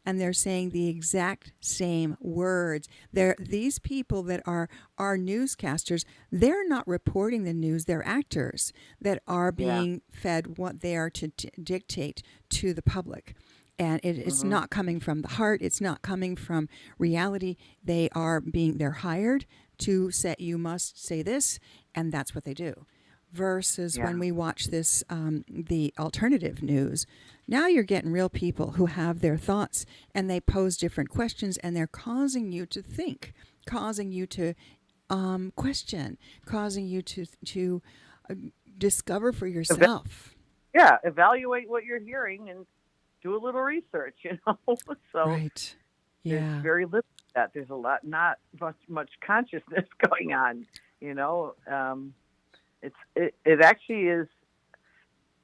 and they're saying the exact same words. These people that are newscasters, they're not reporting the news, they're actors that are Yeah. being fed what they are to dictate to the public. And it's Mhm. not coming from the heart, it's not coming from reality. They're hired to say, you must say this, and that's what they do. Versus when Yeah. we watch this, the alternative news, now you're getting real people who have their thoughts and they pose different questions and they're causing you to think, causing you to question, causing you to uh, discover for Eva- yourself. yeah. Evaluate what you're hearing and do a little research. So Right. there's Yeah. very little of that. There's a lot, not much consciousness going on. You know, it actually is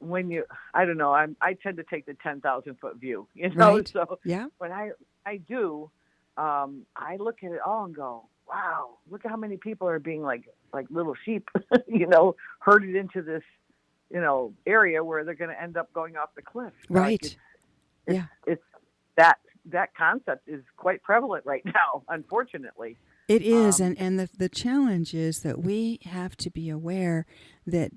when you. I don't know. I tend to take the 10,000 foot view. Right. So Yeah. when I do, I look at it all and go, wow, look at how many people are being like little sheep, herded into this, area where they're going to end up going off the cliff. Like Right. it's Yeah. it's that concept is quite prevalent right now, unfortunately. It is, Um, and the challenge is that we have to be aware that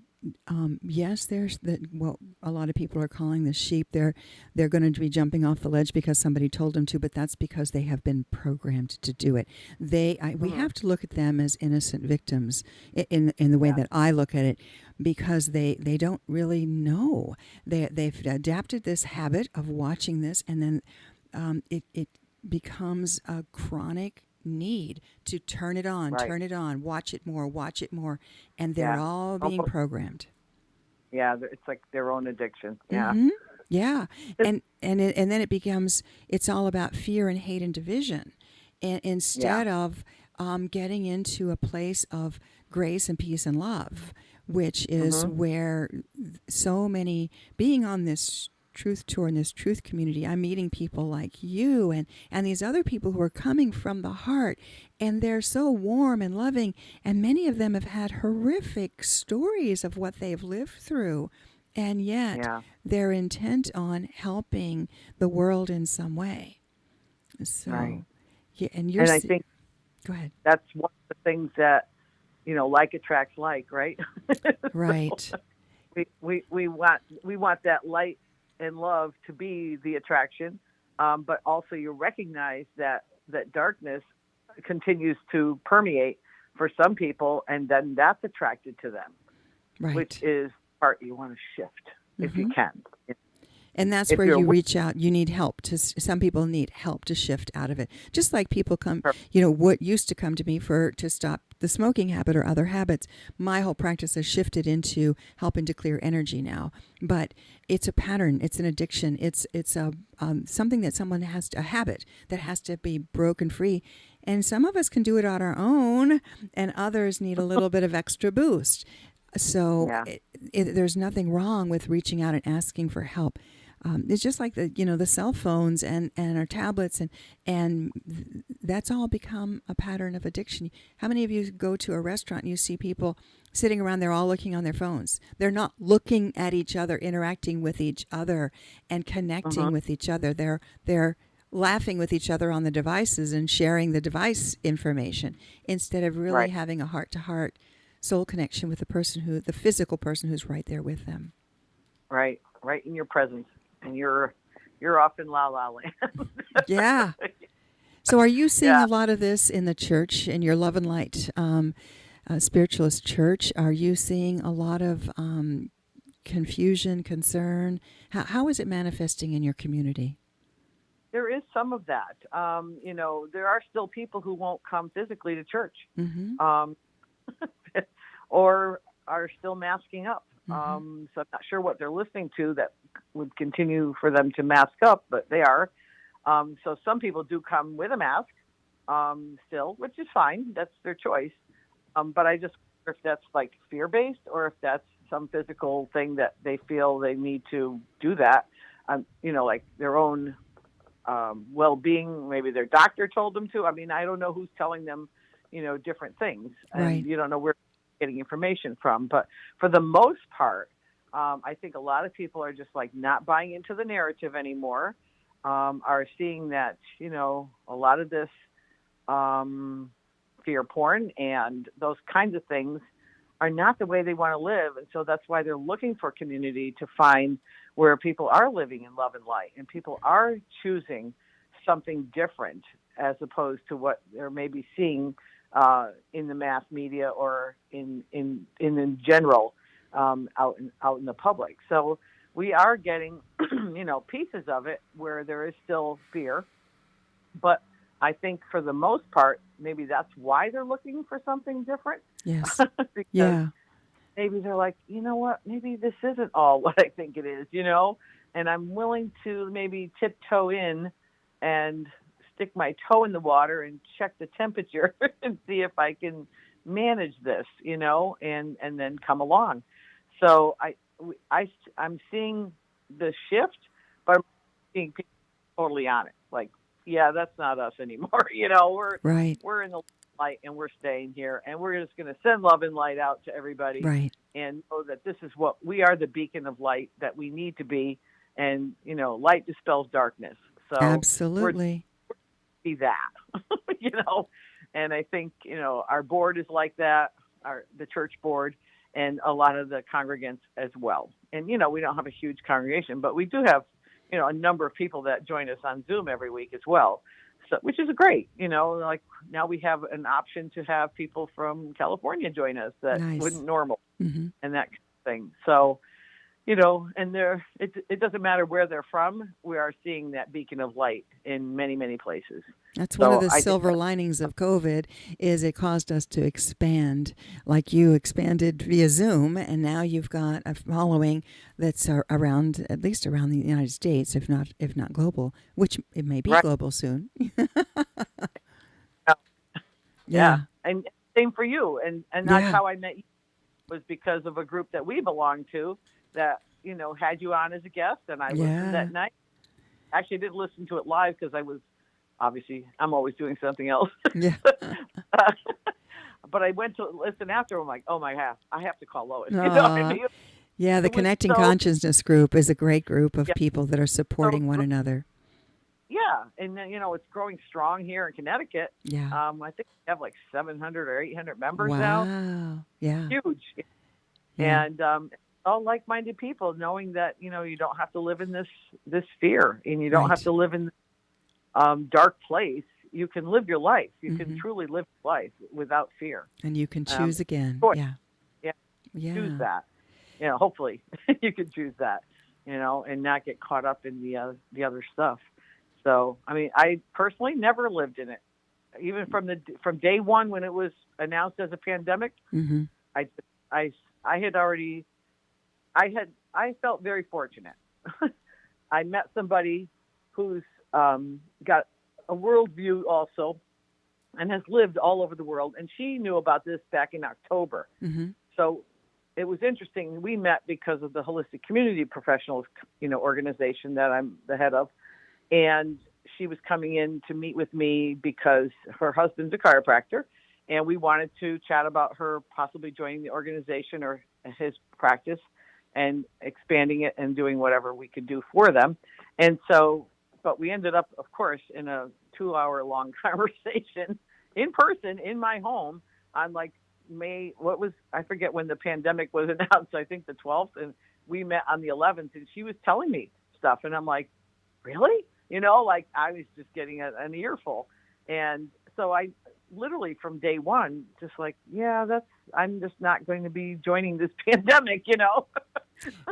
yes, there's that what a lot of people are calling the sheep. They're going to be jumping off the ledge because somebody told them to, but that's because they have been programmed to do it. We mhm, have to look at them as innocent victims in the way yeah, that I look at it, because they don't really know. They've adapted this habit of watching this, and then it becomes a chronic need to right, turn it on, watch it more, and they're yeah, all being almost, programmed. yeah. It's like their own addiction. Yeah. Mm-hmm. Yeah, It's, and then it becomes it's all about fear and hate and division, and yeah. instead of getting into a place of grace and peace and love, which is Mhm. where so many being on this truth tour in this truth community, I'm meeting people like you and these other people who are coming from the heart, and they're so warm and loving, and many of them have had horrific stories of what they've lived through, and yet Yeah. they're intent on helping the world in some way. Right. So, yeah, and And I think go ahead. that's one of the things that like attracts like, right? So Right. we want that light and love to be the attraction, but also you recognize that darkness continues to permeate for some people, and then that's attracted to them, which Right. is part you want to shift if you Mm-hmm. can. And that's If where you're you aware, reach out. You need help to. Some people need help to shift out of it. Just like people come, of what used to come to me for to stop the smoking habit or other habits. My whole practice has shifted into helping to clear energy now. But it's a pattern. It's an addiction. It's a something that someone a habit that has to be broken free. And some of us can do it on our own, and others need a little bit of extra boost. So yeah, there's nothing wrong with reaching out and asking for help. It's just like the cell phones and our tablets and that's all become a pattern of addiction. How many of you go to a restaurant and you see people sitting around, they're all looking on their phones. They're not looking at each other, interacting with each other and uh-huh, connecting with each other. They're laughing with each other on the devices and sharing the device information instead of really right, having a heart to heart soul connection with the physical person who's right there with them. right in your presence, and you're off in la la land. Yeah. So, are you seeing Yeah, a lot of this in the church, in your Love and Light spiritualist church? Are you seeing a lot of confusion, concern? How is it manifesting in your community? there is some of that. There are still people who won't come physically to church, Mm-hmm. um, or are still masking up. Mm-hmm. So I'm not sure what they're listening to that would continue for them to mask up, but they are. So some people do come with a mask still, which is fine. That's their choice. But I just wonder if that's like fear based or if that's some physical thing that they feel they need to do that. Like their own well being. Maybe their doctor told them to. I mean, I don't know who's telling them, different things, and Right. you don't know where they're getting information from. But for the most part, I think a lot of people are just like not buying into the narrative anymore. are seeing that, a lot of this fear porn and those kinds of things are not the way they want to live. And so that's why they're looking for community, to find where people are living in love and light and people are choosing something different as opposed to what they're maybe seeing in the mass media or in general out in the public. So we are getting, pieces of it where there is still fear, but I think for the most part, maybe that's why they're looking for something different. Yes. Because Yeah. maybe they're like, you know what, maybe this isn't all what I think it is, and I'm willing to maybe tiptoe in and stick my toe in the water and check the temperature and see if I can manage this, and then come along. So I'm seeing the shift, but I'm seeing people totally on it. Like, yeah, that's not us anymore. Right. We're in the light and we're staying here, and we're just going to send love and light out to everybody, Right. and know that this is what we are, the beacon of light that we need to be. And, light dispels darkness. So Absolutely. we're see that, and I think, our board is like that, the church board, and a lot of the congregants as well. And, we don't have a huge congregation, but we do have, a number of people that join us on Zoom every week as well. So, which is great, like now we have an option to have people from California join us that Nice. wouldn't normal, Mm-hmm. and that kind of thing. So, and it doesn't matter where they're from. We are seeing that beacon of light in many, many places. That's one of the I think silver linings of COVID is it caused us to expand, like you expanded via Zoom, and now you've got a following that's around, at least around the United States, if not global, which it may be right. global soon. Yeah. And same for you. And that's Yeah. how I met you, was because of a group that we belonged to that, had you on as a guest, and I listened that night. Actually, I didn't listen to it live because I'm always doing something else. Yeah. But I went to listen after. I'm like, oh my God, I have to call Lois. Yeah, the It was Connecting so- Consciousness group is a great group of Yeah. people that are supporting one another. Yeah, and then, it's growing strong here in Connecticut. Yeah. I think we have like 700 or 800 members Wow. now. Yeah. Huge. Yeah. And all like-minded people, knowing that, you don't have to live in this fear, and you don't have to live in dark place. You can live your life. You can truly live life without fear. And you can choose again. choice. Yeah. Yeah. Yeah. Choose that. Hopefully you can choose that, and not get caught up in the other stuff. So, I personally never lived in it. Even from day one when it was announced as a pandemic, Mm-hmm. I felt very fortunate. I met somebody who's got a worldview also, and has lived all over the world, and she knew about this back in October. Mm-hmm. So it was interesting. We met because of the Holistic Community Professionals, organization that I'm the head of, and she was coming in to meet with me because her husband's a chiropractor, and we wanted to chat about her possibly joining the organization or his practice and expanding it and doing whatever we could do for them. And so, but we ended up, of course, in a 2-hour-long conversation in person in my home on like I forget when the pandemic was announced, I think the 12th, and we met on the 11th, and she was telling me stuff, and I'm like, really? Like I was just getting an earful. And so I literally from day one, just like, I'm just not going to be joining this pandemic,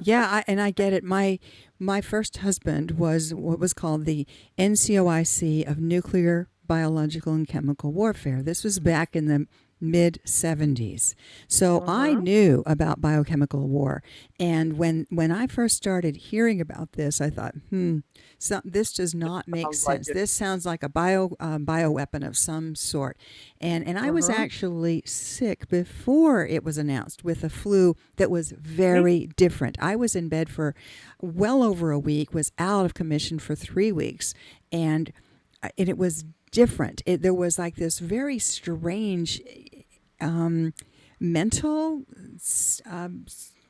Yeah, I get it. My first husband was what was called the NCOIC of Nuclear, Biological, and Chemical Warfare. This was back in the mid-70s. So I knew about biochemical war. And when I first started hearing about this, I thought, this does not make sense. This sounds like a bioweapon of some sort. And I was actually sick before it was announced with a flu that was very different. I was in bed for well over a week, was out of commission for 3 weeks, and it was different. There was like this very strange mental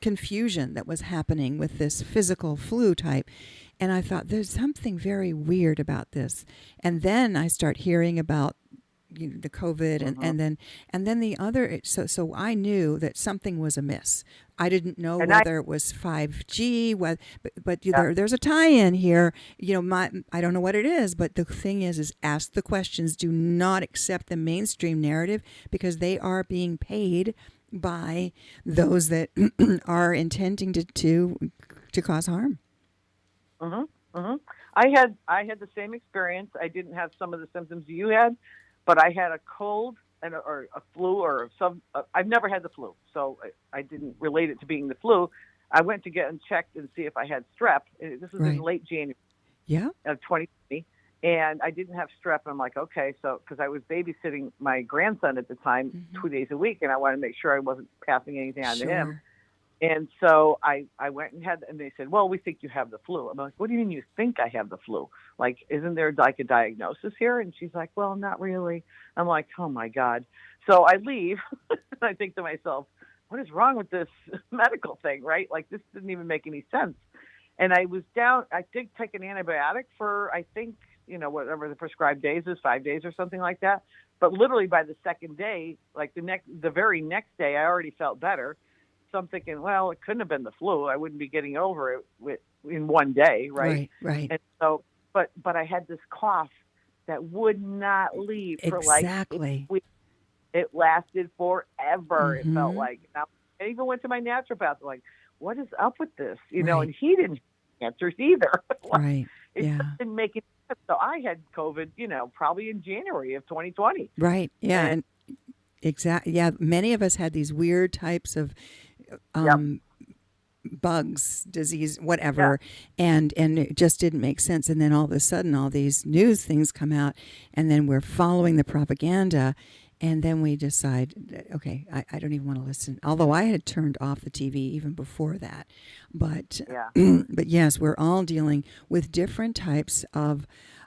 confusion that was happening with this physical flu type. And I thought, there's something very weird about this. And then I start hearing about the COVID, and then the other. So I knew that something was amiss. I didn't know And whether it was 5G, but yeah. there's a tie-in here. I don't know what it is, but the thing is ask the questions. Do not accept the mainstream narrative, because they are being paid by those that are intending to cause harm. hmm hmm I had the same experience. I didn't have some of the symptoms you had, but I had a cold or a flu or some. I've never had the flu, so I didn't relate it to being the flu. I went to get checked and see if I had strep. This was in Right. late January Yeah. of 2020, and I didn't have strep. I'm like, okay, so because I was babysitting my grandson at the time, Mm-hmm. 2 days a week, and I wanted to make sure I wasn't passing anything on to him. Sure. And so I went and they said, well, we think you have the flu. I'm like, what do you mean you think I have the flu? Like, isn't there like a diagnosis here? And she's like, well, not really. I'm like, oh my God. So I leave and I think to myself, what is wrong with this medical thing, right? Like, this didn't even make any sense. And I was down, I did take an antibiotic for, I think, whatever the prescribed days is, 5 days or something like that. But literally by the second day, like the very next day, I already felt better. So I'm thinking, well, it couldn't have been the flu. I wouldn't be getting over it in one day, right? Right. And so, but I had this cough that would not leave for like Exactly. 8 weeks. It lasted forever. It felt Mm-hmm. like. Now, I even went to my naturopath. Like, what is up with this? Right. And he didn't have answers either. Right. It Yeah. just didn't make any sense. So I had COVID, probably in January of 2020. Right. Yeah. And Exactly. Yeah. Many of us had these weird types of yep, bugs, disease, yeah, whatever, and it just didn't make sense. And then all of a sudden, all these news things come out, and then we're following the propaganda, and then we decide, okay, I don't even want to listen. Although I had turned off the TV even before that, but yeah. but yes, we're all dealing with different types of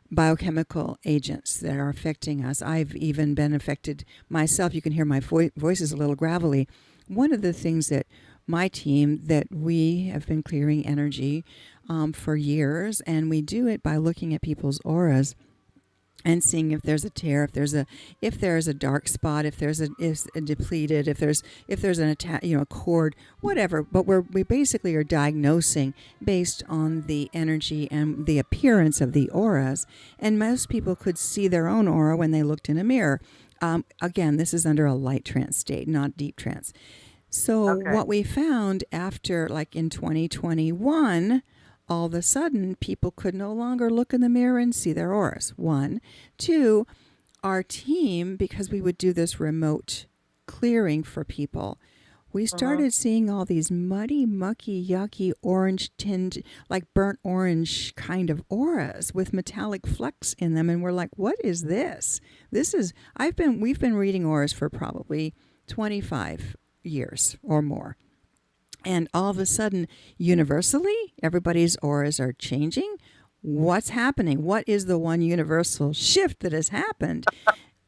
biochemical agents that are affecting us. I've even been affected myself. You can hear my voice is a little gravelly. One of the things that my team, that we have been clearing energy for years, and we do it by looking at people's auras and seeing if there's a tear, if there's a dark spot, if there's a depleted, if there's an attack, a cord, whatever. But we basically are diagnosing based on the energy and the appearance of the auras. And most people could see their own aura when they looked in a mirror. Again, this is under a light trance state, not deep trance. So Okay. what we found after, like in 2021, all of a sudden, people could no longer look in the mirror and see their auras. One. Two, our team, because we would do this remote clearing for people, we hmm started seeing all these muddy, mucky, yucky, orange tinge, like burnt orange kind of auras with metallic flecks in them. And we're like, what is this? We've been reading auras for probably 25 years or more. And all of a sudden, universally, everybody's auras are changing. What's happening? What is the one universal shift that has happened?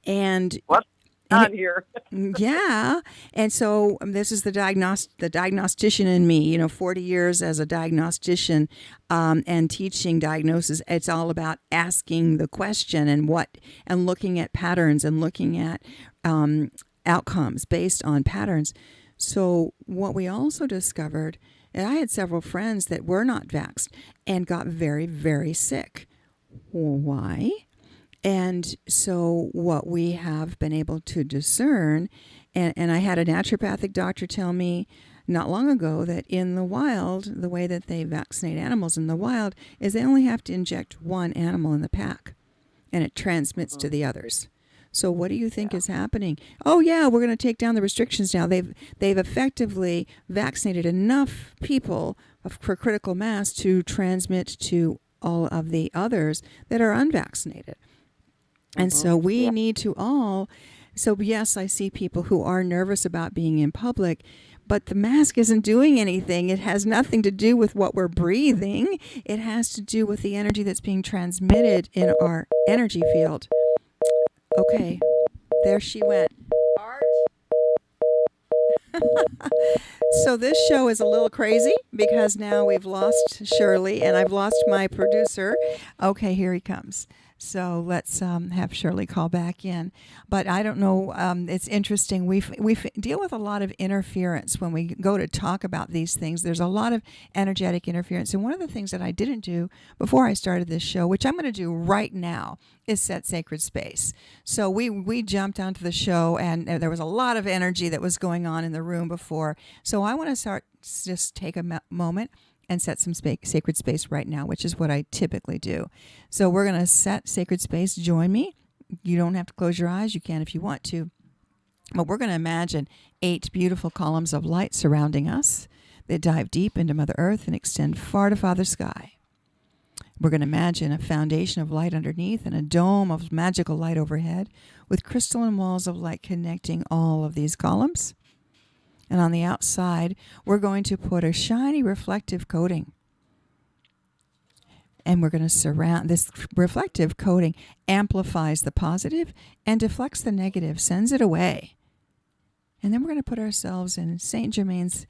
And What's and on it, here? yeah, and so this is the diagnostician in me. 40 years as a diagnostician and teaching diagnosis. It's all about asking the question and looking at patterns and looking at outcomes based on patterns. So what we also discovered, and I had several friends that were not vaxxed and got very, very sick. Why? And so what we have been able to discern, and I had a naturopathic doctor tell me not long ago that in the wild, the way that they vaccinate animals in the wild is they only have to inject one animal in the pack, and it transmits to the others. So what do you think Yeah. is happening? Oh yeah, we're going to take down the restrictions now. They've effectively vaccinated enough people for critical mass to transmit to all of the others that are unvaccinated. And so we Yeah. need to all. So yes, I see people who are nervous about being in public, but the mask isn't doing anything. It has nothing to do with what we're breathing. It has to do with the energy that's being transmitted in our energy field. Okay, there she went. Art. So this show is a little crazy because now we've lost Shirley and I've lost my producer. Okay, here he comes. So let's have Shirley call back in. But I don't know. It's interesting. We deal with a lot of interference when we go to talk about these things. There's a lot of energetic interference. And one of the things that I didn't do before I started this show, which I'm going to do right now, is set sacred space. So we jumped onto the show, and there was a lot of energy that was going on in the room before. So I want to just take a moment and set some sacred space right now, which is what I typically do. So we're going to set sacred space. Join me. You don't have to close your eyes. You can if you want to. But we're going to imagine 8 beautiful columns of light surrounding us that dive deep into Mother Earth and extend far to Father Sky. We're going to imagine a foundation of light underneath and a dome of magical light overhead with crystalline walls of light connecting all of these columns. And on the outside, we're going to put a shiny reflective coating. And we're going to surround this reflective coating, amplifies the positive and deflects the negative, sends it away. And then we're going to put ourselves in Saint Germain's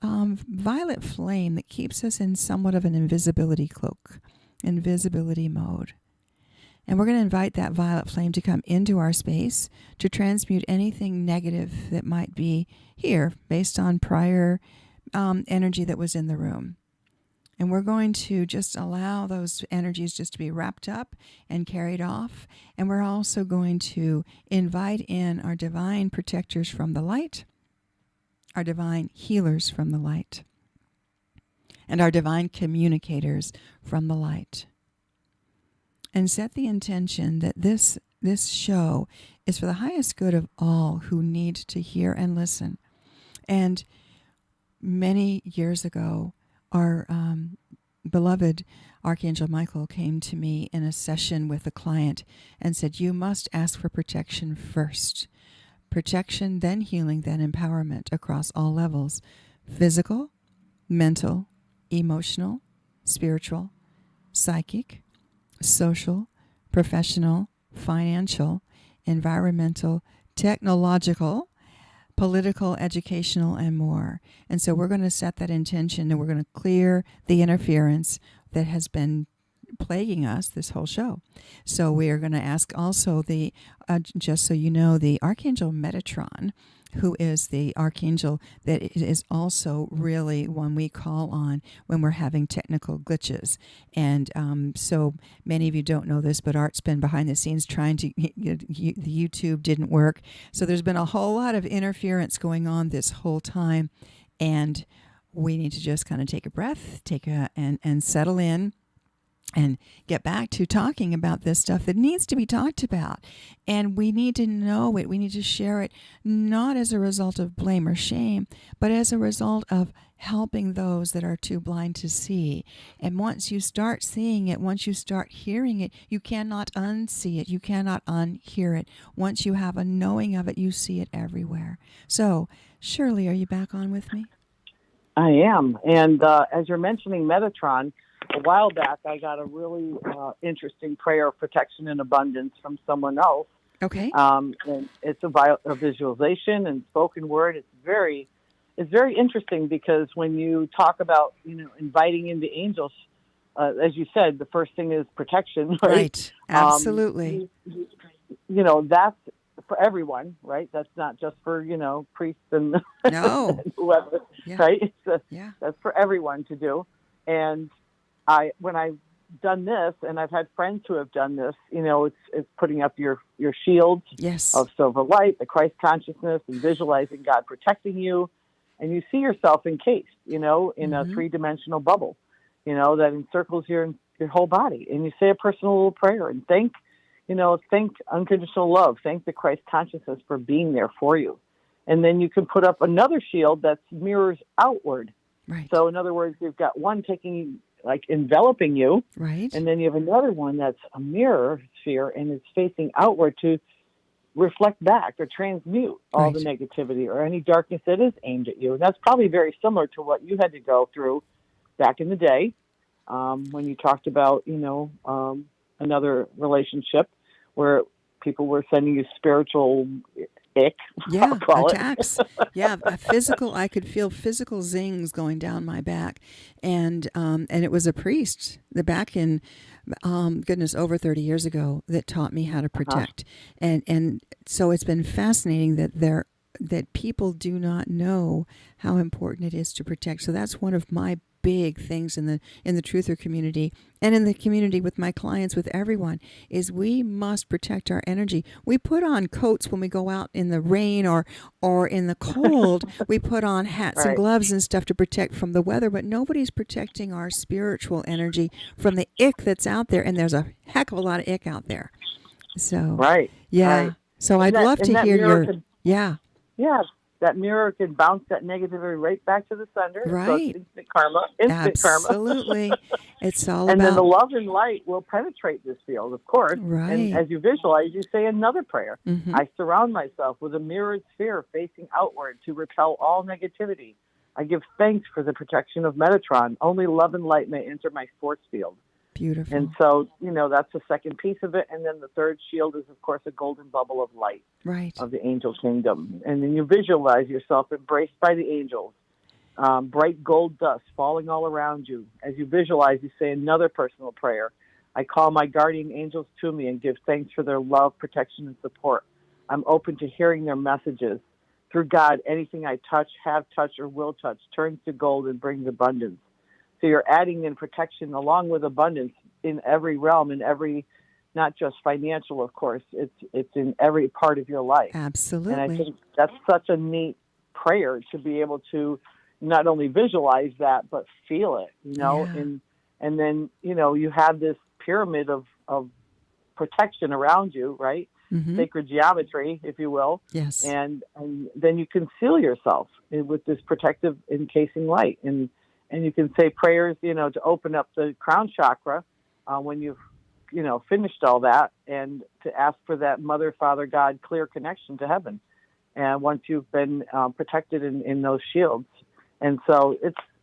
violet flame that keeps us in somewhat of an invisibility cloak, invisibility mode. And we're going to invite that violet flame to come into our space to transmute anything negative that might be here based on prior energy that was in the room. And we're going to just allow those energies just to be wrapped up and carried off. And we're also going to invite in our divine protectors from the light, our divine healers from the light, and our divine communicators from the light. And set the intention that this show is for the highest good of all who need to hear and listen. And many years ago, our beloved Archangel Michael came to me in a session with a client and said, you must ask for protection first. Protection, then healing, then empowerment across all levels: physical, mental, emotional, spiritual, psychic, social, professional, financial, environmental, technological, political, educational, and more. And so we're going to set that intention, and we're going to clear the interference that has been plaguing us this whole show. So we are going to ask also just so you know, the Archangel Metatron, who is the archangel that is also really one we call on when we're having technical glitches. And so many of you don't know this, but Art's been behind the scenes trying to, the YouTube didn't work. So there's been a whole lot of interference going on this whole time. And we need to just kind of take a breath, and settle in, and get back to talking about this stuff that needs to be talked about. And we need to know it. We need to share it, not as a result of blame or shame, but as a result of helping those that are too blind to see. And once you start seeing it, once you start hearing it, you cannot unsee it. You cannot unhear it. Once you have a knowing of it, you see it everywhere. So, Shirley, are you back on with me? I am. And as you're mentioning Metatron, a while back, I got a really interesting prayer of protection and abundance from someone else. Okay. And it's a visualization and spoken word. It's very interesting because when you talk about, inviting in the angels, as you said, the first thing is protection, right? Right. Absolutely. That's for everyone, right? That's not just for, priests and no. whoever, yeah. right? Yeah. That's for everyone to do. And when I've done this, and I've had friends who have done this, it's putting up your shields yes. of silver light, the Christ consciousness, and visualizing God protecting you. And you see yourself encased, in mm-hmm. a 3-dimensional bubble, that encircles your whole body. And you say a personal little prayer and thank unconditional love. Thank the Christ consciousness for being there for you. And then you can put up another shield that mirrors outward. Right. So in other words, you've got one enveloping you. Right. And then you have another one that's a mirror sphere and it's facing outward to reflect back or transmute all the negativity or any darkness that is aimed at you. And that's probably very similar to what you had to go through back in the day when you talked about, another relationship where people were sending you spiritual ick, Yeah, I'll call it. attacks. Yeah, a physical. I could feel physical zings going down my back, and it was a priest, the back in, goodness, over 30 years ago, that taught me how to Uh-huh. protect, and so it's been fascinating that people do not know how important it is to protect. So that's one of my big things in the truther community and in the community with my clients, with everyone, is we must protect our energy. We put on coats when we go out in the rain or in the cold. We put on hats and Right. gloves and stuff to protect from the weather, but nobody's protecting our spiritual energy from the ick that's out there, and there's a heck of a lot of ick out there. So, Right. yeah. Right. So And I'd love to that hear mirror your, could, yeah, yeah, that mirror could bounce that negativity right back to the sender. So it's right. instant karma, instant karma. Absolutely. It's all And then the about, love and light will penetrate this field, of course. And right. as you visualize, you say another prayer. Mm-hmm. I surround myself with a mirrored sphere facing outward to repel all negativity. I give thanks for the protection of Metatron. Only love and light may enter my force field. Beautiful. And so, that's the second piece of it. And then the third shield is, of course, a golden bubble of light Right. of the angel kingdom. And then you visualize yourself embraced by the angels, bright gold dust falling all around you. As you visualize, you say another personal prayer. I call my guardian angels to me and give thanks for their love, protection, and support. I'm open to hearing their messages. Through God, anything I touch, have touched, or will touch turns to gold and brings abundance. So you're adding in protection along with abundance in every realm, in every, not just financial, of course. It's in every part of your life. Absolutely. And I think that's such a neat prayer to be able to not only visualize that, but feel it, Yeah. and then, you have this pyramid of protection around you, right? Mm-hmm. Sacred geometry, if you will. Yes. And then you can seal yourself with this protective encasing light. And you can say prayers, to open up the crown chakra when you've, finished all that, and to ask for that Mother, Father, God clear connection to heaven. And once you've been protected in those shields. And so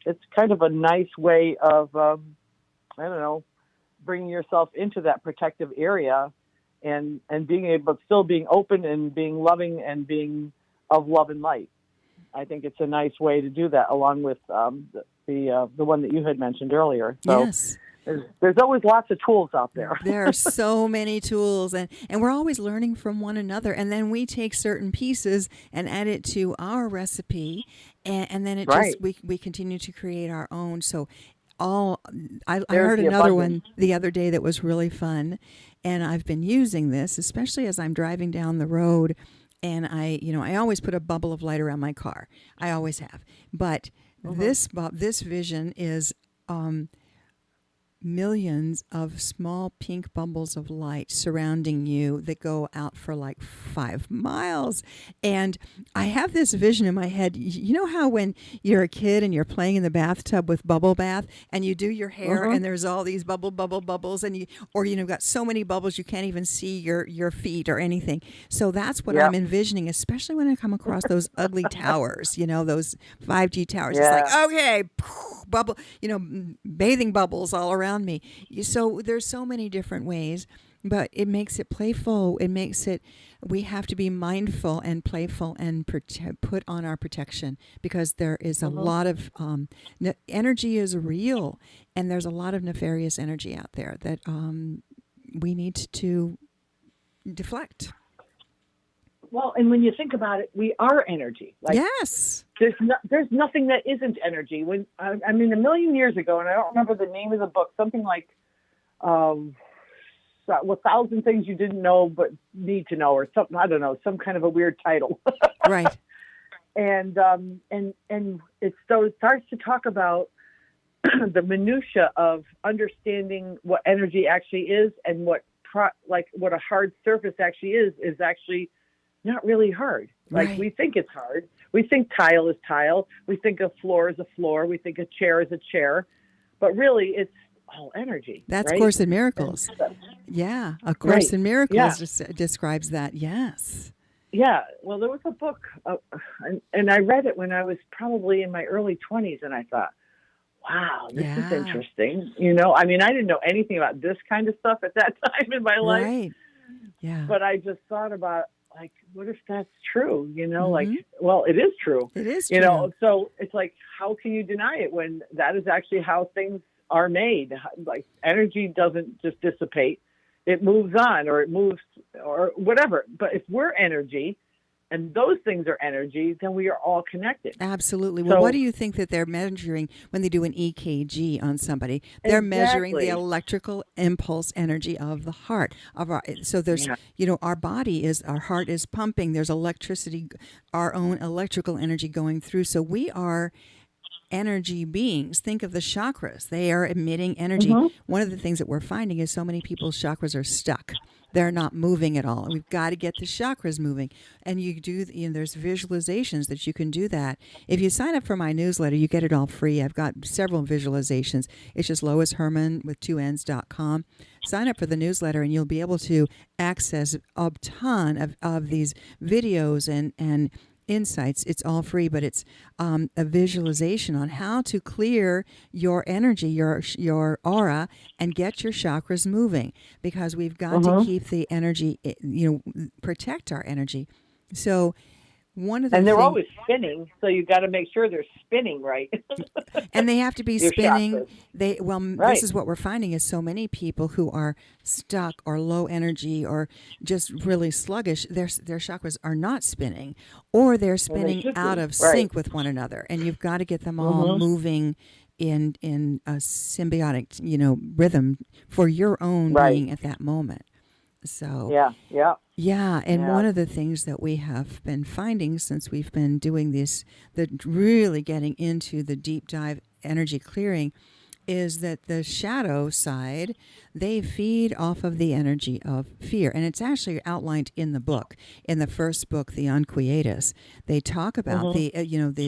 it's kind of a nice way of, bringing yourself into that protective area and being able, still being open and being loving and being of love and light. I think it's a nice way to do that, along with the one that you had mentioned earlier. So yes. there's always lots of tools out there. There are so many tools, and we're always learning from one another. And then we take certain pieces and add it to our recipe, and then it Right. just we continue to create our own. So I There's heard the another abundance. one the other day that was really fun, and I've been using this, especially as I'm driving down the road. And I always put a bubble of light around my car. I always have. But this vision is millions of small pink bubbles of light surrounding you that go out for like 5 miles. And I have this vision in my head. You know how when you're a kid and you're playing in the bathtub with bubble bath and you do your hair and there's all these bubbles, and you've got so many bubbles you can't even see your feet or anything. So that's what I'm envisioning, especially when I come across those ugly towers, those 5G towers. Yeah. It's like, okay, bubble, bathing bubbles all around me. So there's so many different ways, but it makes it playful. We have to be mindful and playful and put on our protection, because there is a lot of energy is real, and there's a lot of nefarious energy out there that we need to deflect. Well, and when you think about it, we are energy. Like, Yes. there's nothing that isn't energy. When a million years ago, and I don't remember the name of the book, something like 1,000 Things You Didn't Know But Need to Know, or something. I don't know, some kind of a weird title. Right. And it starts to talk about the minutia of understanding what energy actually is, and what a hard surface actually is actually not really hard. Like, Right. we think it's hard. We think tile is tile. We think a floor is a floor. We think a chair is a chair. But really, it's all energy. That's right? Course in Miracles. Yeah. A Course in Miracles describes that. Yes. Yeah. Well, there was a book, and I read it when I was probably in my early 20s, and I thought, wow, this is interesting. I didn't know anything about this kind of stuff at that time in my life. Right. Yeah. But I just thought about like, what if that's true? Like, Mm-hmm. well, it is true. It is true. So it's like, how can you deny it when that is actually how things are made? Like, energy doesn't just dissipate. It moves on, or it moves, or whatever. But if we're energy and those things are energy, then we are all connected. Absolutely. Well, what So do you think that they're measuring when they do an EKG on somebody? They're measuring the exactly. electrical impulse energy of the heart of our. So there's, Yeah. our body is, our heart is pumping. There's electricity, our own electrical energy going through. So we are energy beings. Think of the chakras. They are emitting energy. Hmm. One of the things that we're finding is so many people's chakras are stuck. They're not moving at all. And we've got to get the chakras moving. And there's visualizations that you can do that. If you sign up for my newsletter, you get it all free. I've got several visualizations. It's just LoisHerman with 2Ns.com. Sign up for the newsletter and you'll be able to access a ton of these videos and insights. It's all free, but it's a visualization on how to clear your energy, your aura, and get your chakras moving. Because we've got to Hmm. keep the energy, protect our energy. So one of the And they're things, always spinning, so you got to make sure they're spinning right. and they have to be Your spinning. chakras. This Right. is what we're finding is so many people who are stuck or low energy or just really sluggish. Their chakras are not spinning, or they're And they spinning should out be. of Right. sync with one another. And you've got to get them all Hmm. moving in a symbiotic, rhythm for your own Right. being at that moment. So Yeah. Yeah. yeah, and Yeah. one of the things that we have been finding since we've been doing this, really getting into the deep dive energy clearing, is that the shadow side, they feed off of the energy of fear. And it's actually outlined in the book. In the first book, The Unquietus, they talk about Hmm.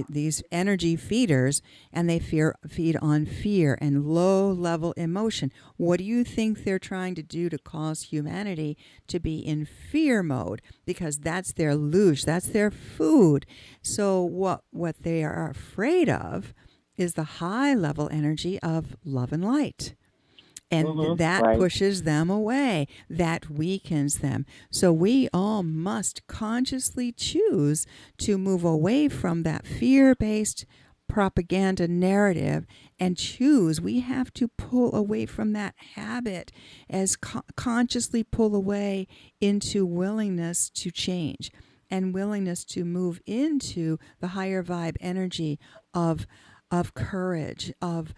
these energy feeders, and they feed on fear and low level emotion. What do you think they're trying to do to cause humanity to be in fear mode? Because that's their luge, that's their food. So what they are afraid of is the high level energy of love and light. And Hmm. that Right. pushes them away. That weakens them. So we all must consciously choose to move away from that fear based propaganda narrative and choose. We have to pull away from that habit, as consciously pull away into willingness to change and willingness to move into the higher vibe energy of courage, of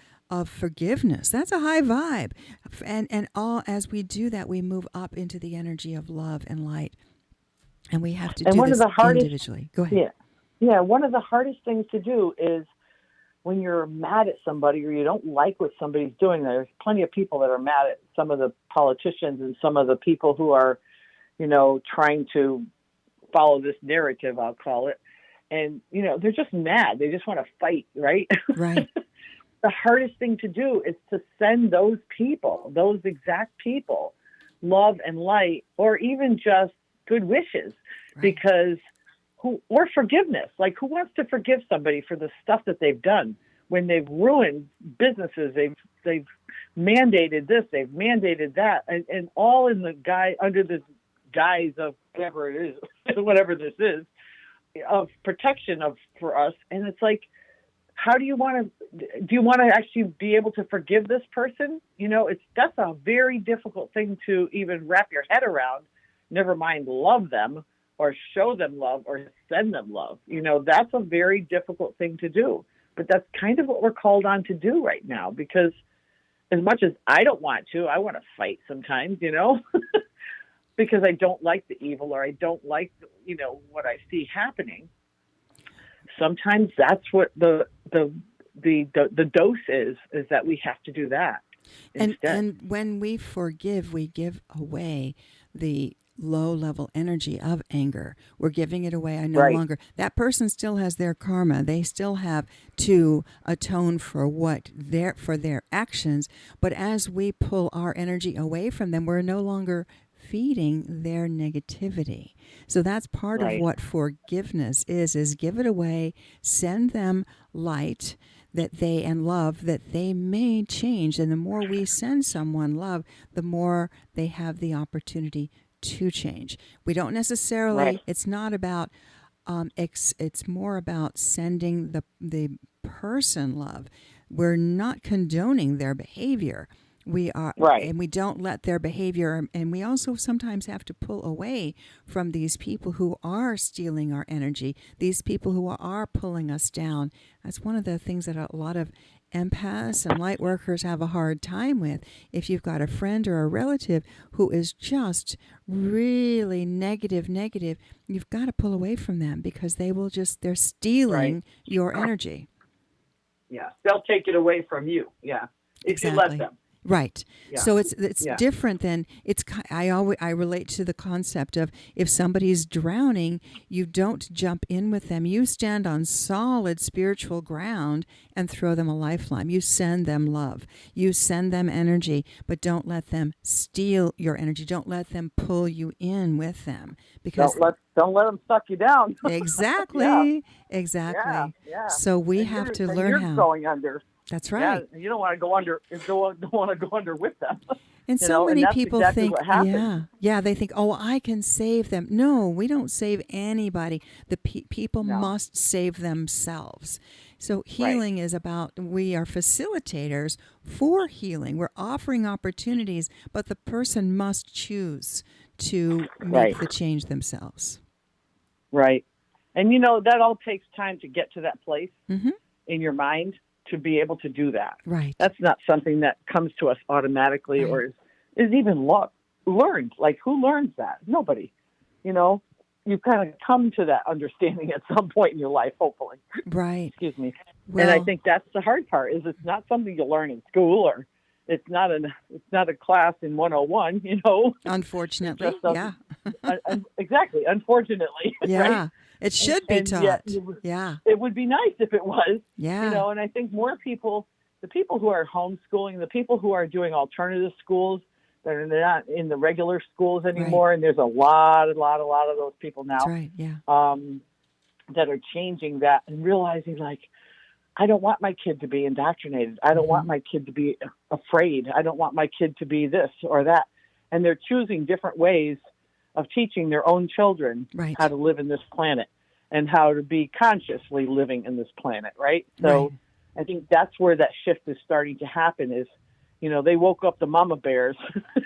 forgiveness. That's a high vibe. And all as we do that, we move up into the energy of love and light. And we have to And do one of this the hardest, individually. Go ahead. yeah, yeah, one of the hardest things to do is when you're mad at somebody or you don't like what somebody's doing. There's plenty of people that are mad at some of the politicians and some of the people who are, trying to follow this narrative, I'll call it. And, they're just mad. They just want to fight, right? Right. The hardest thing to do is to send those people, those exact people, love and light, or even just good wishes, Right. because or forgiveness. Like, who wants to forgive somebody for the stuff that they've done when they've ruined businesses? They've mandated this, they've mandated that, and all in the under the guise of whatever it is, whatever this is, of protection for us. And it's like, how do you want to actually be able to forgive this person? That's a very difficult thing to even wrap your head around, never mind love them or show them love or send them love. That's a very difficult thing to do, but that's kind of what we're called on to do right now, because as much as I don't want to, I want to fight sometimes, because I don't like the evil, or I don't like, what I see happening. Sometimes that's what the dose is that we have to do that instead. And when we forgive, we give away the low level energy of anger. We're giving it away. I no Right. longer, that person still has their karma. They still have to atone for their actions. But as we pull our energy away from them, we're no longer feeding their negativity. So that's part of Right. what forgiveness is give it away, send them light and love that they may change. And the more we send someone love, the more they have the opportunity to change. We don't necessarily, Right. it's not about, it's more about sending the person love. We're not condoning their behavior. We are, Right. and we don't let their behavior, and we also sometimes have to pull away from these people who are stealing our energy, these people who are pulling us down. That's one of the things that a lot of empaths and light workers have a hard time with. If you've got a friend or a relative who is just really negative, you've got to pull away from them because they're stealing your energy. Yeah. They'll take it away from you. Yeah. If you let Exactly. them. Right. Yeah. So it's Yeah. different than I relate to the concept of if somebody's drowning, you don't jump in with them. You stand on solid spiritual ground and throw them a lifeline. You send them love. You send them energy, but don't let them steal your energy. Don't let them pull you in with them because Don't let them suck you down. exactly. Yeah. So we And have to and learn you're how. going under. That's Yeah, right. you don't want to go under. Don't want to go under with them. And You so know, and many that's people exactly think, what happens. they think, oh, I can save them. No, we don't save anybody. The people No. must save themselves. So healing is about, we are facilitators for healing. We're offering opportunities, but the person must choose to make the change themselves. Right. And, that all takes time to get to that place Mm-hmm. in your mind to be able to do that. Right. That's not something that comes to us automatically or is even learned. Like, who learns that? Nobody. You kind of come to that understanding at some point in your life, hopefully. Right. Excuse me. Well, and I think that's the hard part, is it's not something you learn in school, or it's not a class in 101, Unfortunately, yeah. Exactly, unfortunately. Yeah. Right? It should be taught. Yet, Yeah. it would be nice if it was. Yeah. And I think more people, the people who are homeschooling, the people who are doing alternative schools, they're not in the regular schools anymore, and there's a lot of those people now. That's right, yeah. That are changing that and realizing, like, I don't want my kid to be indoctrinated. I don't want my kid to be afraid. I don't want my kid to be this or that. And they're choosing different ways of teaching their own children how to live in this planet and how to be consciously living in this planet, right? So I think that's where that shift is starting to happen is, they woke up the mama bears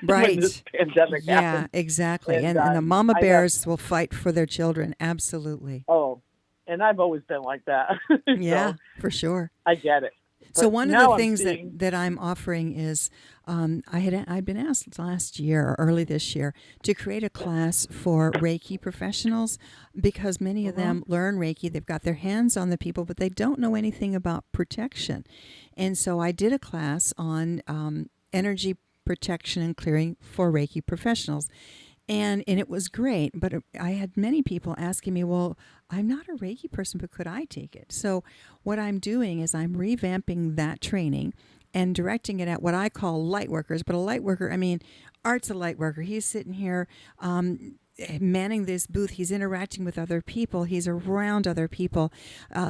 when this pandemic happened. Yeah, exactly. And the mama bears will fight for their children. Absolutely. Oh, and I've always been like that. Yeah, so for sure. I get it. So one of the things that I'm offering is I'd been asked last year or early this year to create a class for Reiki professionals because many of them learn Reiki. They've got their hands on the people, but they don't know anything about protection. And so I did a class on energy protection and clearing for Reiki professionals. And it was great, but I had many people asking me, well, I'm not a Reiki person, but could I take it? So what I'm doing is I'm revamping that training and directing it at what I call light workers. But a light worker, Art's a light worker. He's sitting here manning this booth. He's interacting with other people. He's around other people.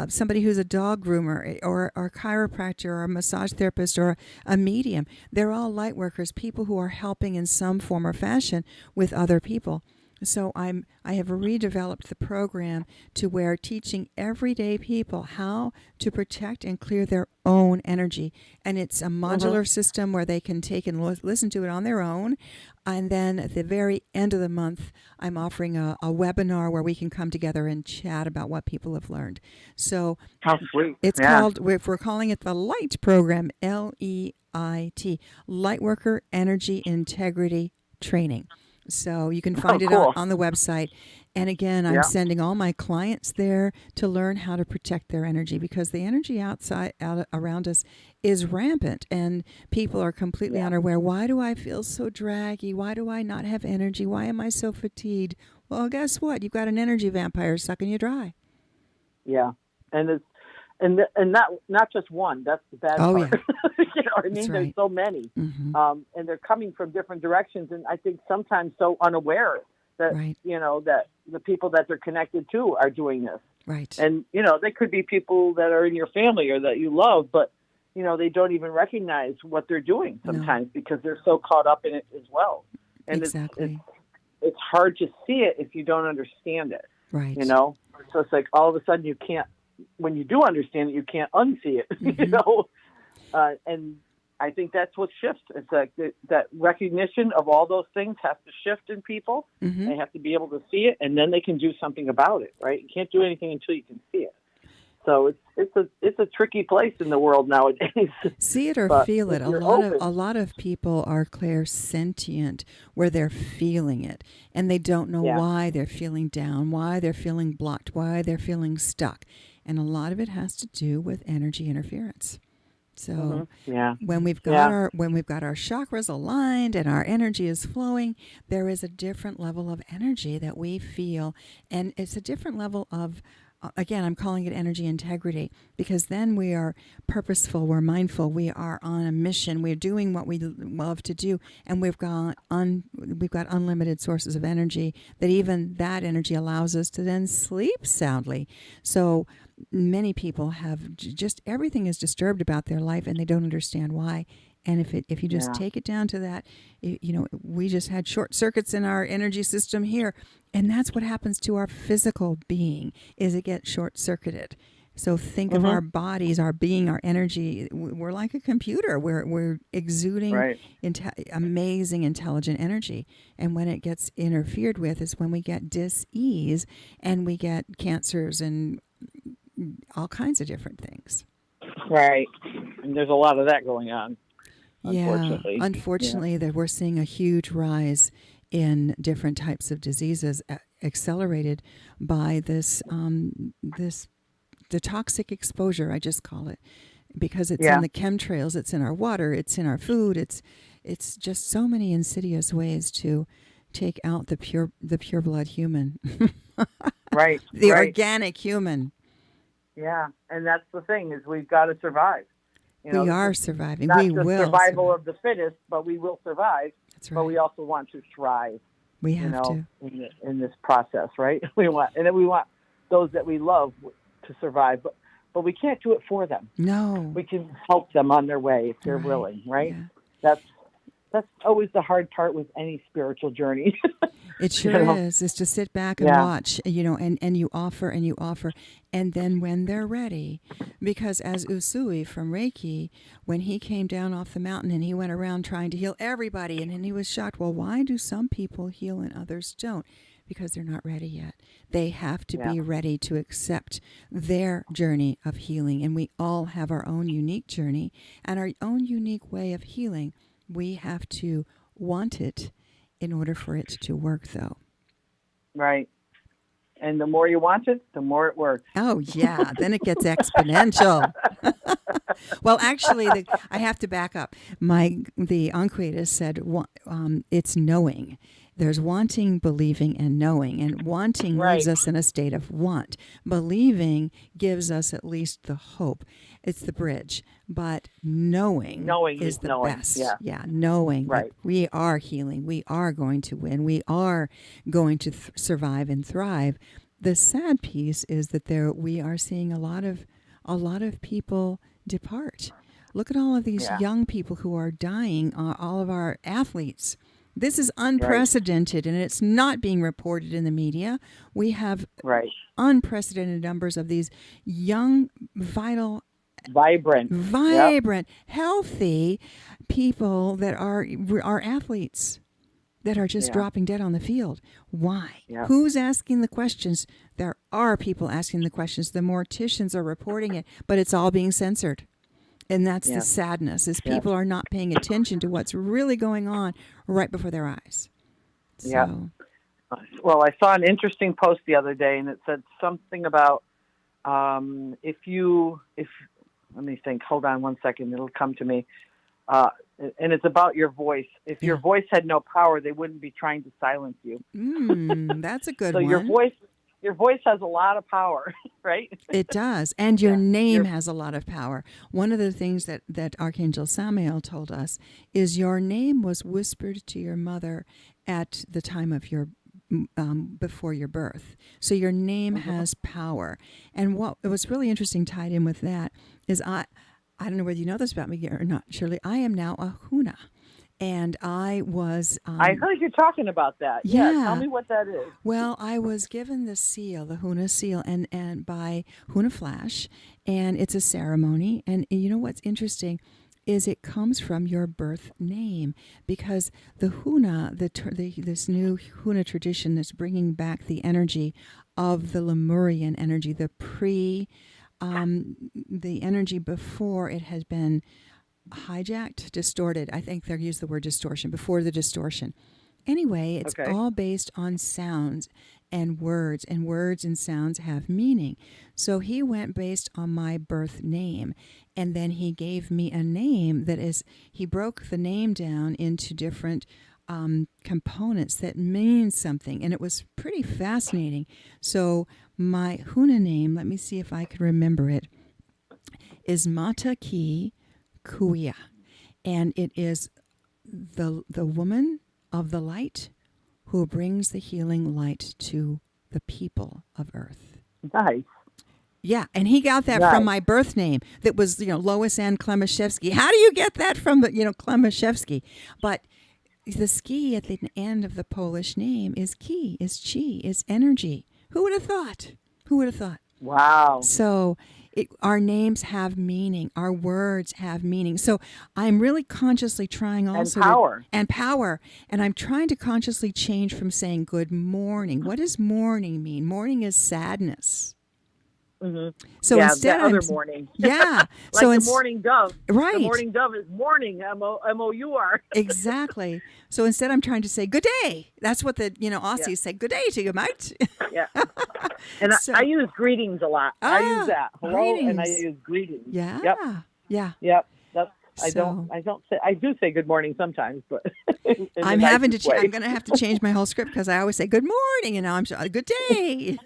Somebody who's a dog groomer or a chiropractor or a massage therapist or a medium. They're all light workers, people who are helping in some form or fashion with other people. So I have redeveloped the program to where teaching everyday people how to protect and clear their own energy. And it's a modular system where they can take and listen to it on their own. And then at the very end of the month, I'm offering a webinar where we can come together and chat about what people have learned. So how sweet. It's called, if we're calling it the LIGHT program, LEIT, Lightworker Energy Integrity Training. So you can find it on the website. And again, I'm sending all my clients there to learn how to protect their energy because the energy out around us is rampant and people are completely unaware. Why do I feel so draggy? Why do I not have energy? Why am I so fatigued? Well, guess what? You've got an energy vampire sucking you dry. Yeah. And it's not just one. That's the bad part. Yeah. You know what I mean? There's so many. Mm-hmm. And they're coming from different directions. And I think sometimes so unaware that, that the people that they're connected to are doing this. Right. And, they could be people that are in your family or that you love, but, they don't even recognize what they're doing sometimes because they're so caught up in it as well. And exactly. it's hard to see it if you don't understand it. Right. You know, so it's like all of a sudden you can't. When you do understand it, you can't unsee it. Mm-hmm. You know, and I think that's what shifts. It's like that recognition of all those things has to shift in people. Mm-hmm. They have to be able to see it, and then they can do something about it. Right? You can't do anything until you can see it. So it's a tricky place in the world nowadays. See it or But feel it. if A you're lot of people are clairsentient, where they're feeling it, and they don't know why they're feeling down, why they're feeling blocked, why they're feeling stuck, and a lot of it has to do with energy interference. So when we've got our chakras aligned and our energy is flowing, there is a different level of energy that we feel, and it's a different level of, again, I'm calling it energy integrity, because then we are purposeful, we're mindful, we are on a mission, we're doing what we love to do, and we've got unlimited sources of energy, that even that energy allows us to then sleep soundly. So many people have just everything is disturbed about their life, and they don't understand why. And if you just take it down to that, we just had short circuits in our energy system here, and that's what happens to our physical being, is it gets short circuited. So think of our bodies, our being, our energy. We're like a computer. We're exuding amazing, intelligent energy. And when it gets interfered with is when we get dis-ease, and we get cancers and all kinds of different things. Right. And there's a lot of that going on, unfortunately. Yeah, unfortunately, that we're seeing a huge rise in different types of diseases, accelerated by this the toxic exposure, I just call it, because it's in the chemtrails, it's in our water, it's in our food, it's just so many insidious ways to take out the pure blood human. Right. The organic human. Yeah, and that's the thing, is we've got to survive. We are surviving. Not we just will survival survive. of the fittest, but we will survive. That's right. But we also want to thrive. We have to in this process, right? We want those that we love to survive, but we can't do it for them. No, we can help them on their way if they're willing, right? Yeah. That's always the hard part with any spiritual journey. It sure is to sit back and watch, and you offer, and then when they're ready, because as Usui from Reiki, when he came down off the mountain and he went around trying to heal everybody, and he was shocked, well, why do some people heal and others don't? Because they're not ready yet. They have to be ready to accept their journey of healing, and we all have our own unique journey and our own unique way of healing. We have to want it in order for it to work, though. Right. And the more you want it, the more it works. Oh, yeah. Then it gets exponential. Well, actually, I have to back up. The Anquetus said it's knowing. There's wanting, believing, and knowing. And wanting leaves us in a state of want. Believing gives us at least the hope. It's the bridge. But knowing is the best. Yeah, knowing that we are healing. We are going to win. We are going to survive and thrive. The sad piece is that we are seeing a lot of people depart. Look at all of these young people who are dying, all of our athletes. This is unprecedented, and it's not being reported in the media. We have unprecedented numbers of these young, vibrant, healthy people that are athletes that are just dropping dead on the field. Why? Who's asking the questions? There are people asking the questions. The morticians are reporting it, but it's all being censored. And that's the sadness, is people are not paying attention to what's really going on right before their eyes. So. Yeah. Well, I saw an interesting post the other day, and it said something about if let me think. Hold on one second. It'll come to me. And it's about your voice. If your voice had no power, they wouldn't be trying to silence you. That's a good one. So your voice has a lot of power, right? It does. And your name has a lot of power. One of the things that Archangel Samael told us is your name was whispered to your mother at the time of your before your birth. So your name has power. And what was really interesting tied in with that is I don't know whether you know this about me or not, Shirley. I am now a Huna. And I was... I heard you talking about that. Yeah. Tell me what that is. Well, I was given the seal, the Huna seal, and by Huna Flash, and it's a ceremony. And you know what's interesting is it comes from your birth name, because the Huna, this new Huna tradition is bringing back the energy of the Lemurian energy, the energy before it has been hijacked, distorted. I think they use the word distortion, before the distortion. Anyway, it's all based on sounds and words and sounds have meaning. So he went based on my birth name, and then he gave me a name that is, he broke the name down into different components that mean something, and it was pretty fascinating. So my Huna name, let me see if I can remember it, is Mata Ki Kuia, and it is the woman of the light who brings the healing light to the people of Earth. Nice. Yeah, and he got that from my birth name. That was, Lois Ann Klemaszewski. How do you get that from the, Klemaszewski? But the ski at the end of the Polish name is ki, is chi, is energy. Who would have thought? Who would have thought? Wow. So our names have meaning. Our words have meaning. So I'm really consciously trying also... And power. And I'm trying to consciously change from saying good morning. What does morning mean? Morning is sadness. Mm-hmm. So instead, other morning. Yeah. Like the morning dove. Right. The morning dove is morning, M-O-U-R. Exactly. So instead, I'm trying to say good day. That's what the Aussies say. Good day to you, mate. Yeah. And I use greetings a lot. I use that. Hello, greetings. and I use greetings. Yeah. Yep. Yeah. Yep. I do say good morning sometimes, but I'm going to have to change my whole script, because I always say good morning, and now I'm good day.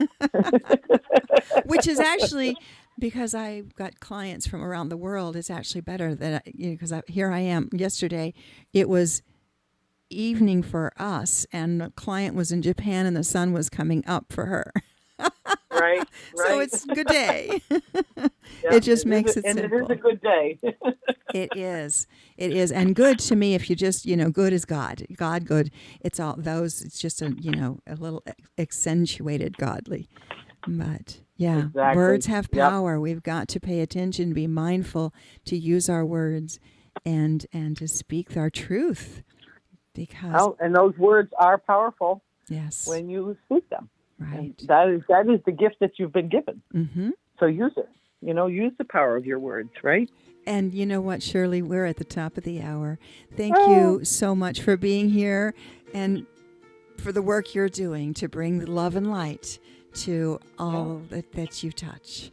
Which is actually, because I've got clients from around the world, it's actually better that because here I am. Yesterday, it was evening for us, and the client was in Japan, and the sun was coming up for her. Right. So it's good day. It just makes it simple. And it is a good day. It is. And good to me, if you just, good is God. God, good. It's all those, it's just a little accentuated godly. But yeah, exactly. Words have power. Yep. We've got to pay attention, be mindful to use our words and to speak our truth. Because and those words are powerful. Yes. When you speak them. Right. And that is the gift that you've been given. Mm-hmm. So use it. Use the power of your words, right? And you know what, Shirley? We're at the top of the hour. Thank you so much for being here and for the work you're doing to bring the love and light to all that you touch.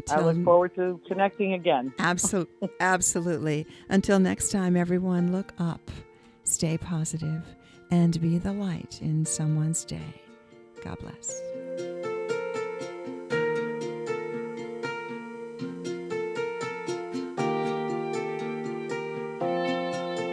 I look forward to connecting again. Absolutely. Until next time, everyone, look up, stay positive, and be the light in someone's day. God bless.